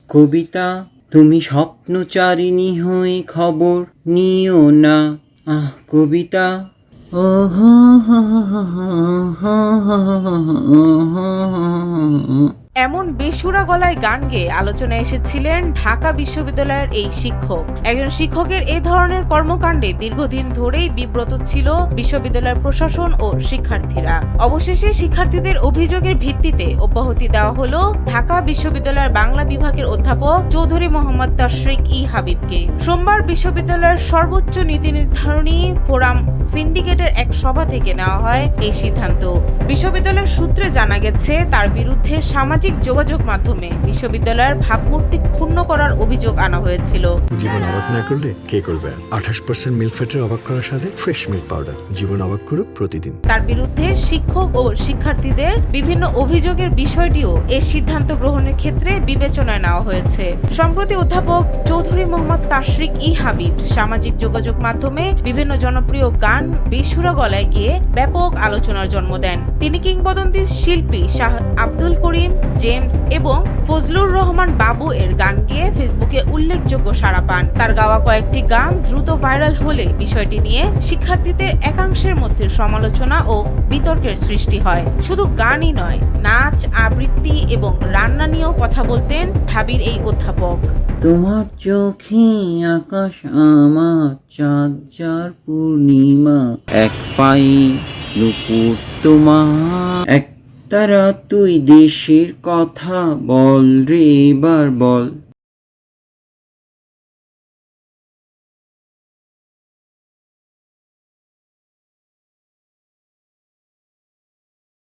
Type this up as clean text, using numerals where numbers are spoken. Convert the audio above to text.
কবিতা, তুমি স্বপ্নচারিণী হয়ে খবর নিও না। কবিতা। ও হো হো হো হো হো হো। এমন বেসুরা গলায় গান গেয়ে আলোচনায় এসেছিলেন ঢাকা বিশ্ববিদ্যালয়ের এই শিক্ষক। একজন শিক্ষকের এ ধরনের কর্মকাণ্ডে দীর্ঘদিন ধরেই বিব্রত ছিল বিশ্ববিদ্যালয়ের প্রশাসন ও শিক্ষার্থীরা। অবশেষে শিক্ষার্থীদের অভিযোগের ভিত্তিতে অব্যাহতি দেওয়া হলো ঢাকা বিশ্ববিদ্যালয়ের বাংলা বিভাগের অধ্যাপক চৌধুরী মোহাম্মদ তাশরিক ই হাবিবকে। সোমবার বিশ্ববিদ্যালয়ের সর্বোচ্চ নীতি নির্ধারণী ফোরাম সিন্ডিকেটের এক সভা থেকে নেওয়া হয় এই সিদ্ধান্ত। বিশ্ববিদ্যালয়ের সূত্রে জানা গেছে, তার বিরুদ্ধে সামাজিক যোগাযোগ মাধ্যমে বিশ্ববিদ্যালয়ের ভাবমূর্তি ক্ষুণ্ণ করার অভিযোগ আনা হয়েছিল। জীবন অবাক না করলে কে করবে? 28% মিল্ক ফ্যাটের অবাক করার সাথে ফ্রেশ মিল্ক পাউডার। জীবন অবাক করুক প্রতিদিন। তার বিরুদ্ধে শিক্ষক ও শিক্ষার্থীদের বিভিন্ন অভিযোগের বিষয়টিও এই সিদ্ধান্ত গ্রহণের ক্ষেত্রে বিবেচনায় নেওয়া হয়েছে। সম্প্রতি অধ্যাপক চৌধুরী মোহাম্মদ তাশরিক ই হাবিব সামাজিক যোগাযোগ মাধ্যমে বিভিন্ন জনপ্রিয় গান বেসুরা গলায় গিয়ে ব্যাপক আলোচনার জন্ম দেন। তিনি কিংবদন্তি শিল্পী শাহ আব্দুল করিম, জেমস এবং ফজলুর রহমান বাবু এর গান গেয়ে ফেসবুকে উল্লেখযোগ্য সাড়া পান। তার গাওয়া কয়েকটি গান দ্রুত ভাইরাল হলে বিষয়টি নিয়ে শিক্ষার্থীদের একাংশের মধ্যে সমালোচনা ও বিতর্কের সৃষ্টি হয়। শুধু গানই নয়, নাচ, আবৃত্তি এবং রান্না নিয়েও কথা বলতেন ঢাবির এই অধ্যাপক। তোমার চোখে আকাশ আমার, চাঁদ যার পূর্ণিমা, এক পায়ে নুপুর তোমার, এক তারা তুই দেশের কথা বল রে এবার বল।